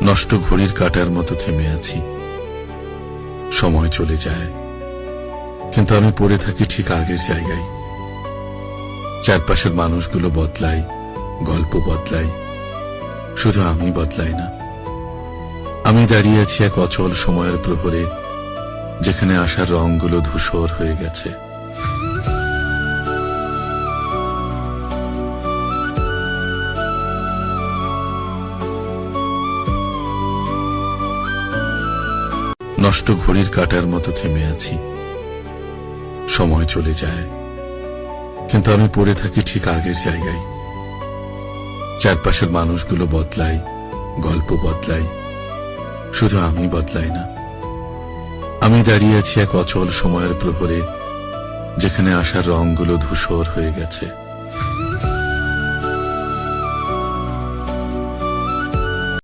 নষ্ট ঘড়ির কাঁটার মতো থেমে আছি। সময় চলে যায়, কিন্তু আমি পড়ে থাকি ঠিক আগের জায়গায়। চারপাশের মানুষগুলো বদলায়, গল্প বদলায়, শুধু আমি বদলাই না। আমি দাঁড়িয়ে আছি এক অচল সময়ের প্রহরে, যেখানে আসার রংগুলো ধূসর হয়ে গেছে। নষ্ট ঘড়ির কাঁটার মতো থেমে আছি। সময় চলে যায়, কিন্তু আমি পড়ে থাকি ঠিক আগের জায়গায়। চারপাশের মানুষগুলো বদলায়, গল্প বদলায়, শুধু আমি বদলাই না। আমি দাঁড়িয়ে আছি এক অচল সময়ের প্রহরে, যেখানে আসার রংগুলো ধূসর হয়ে গেছে।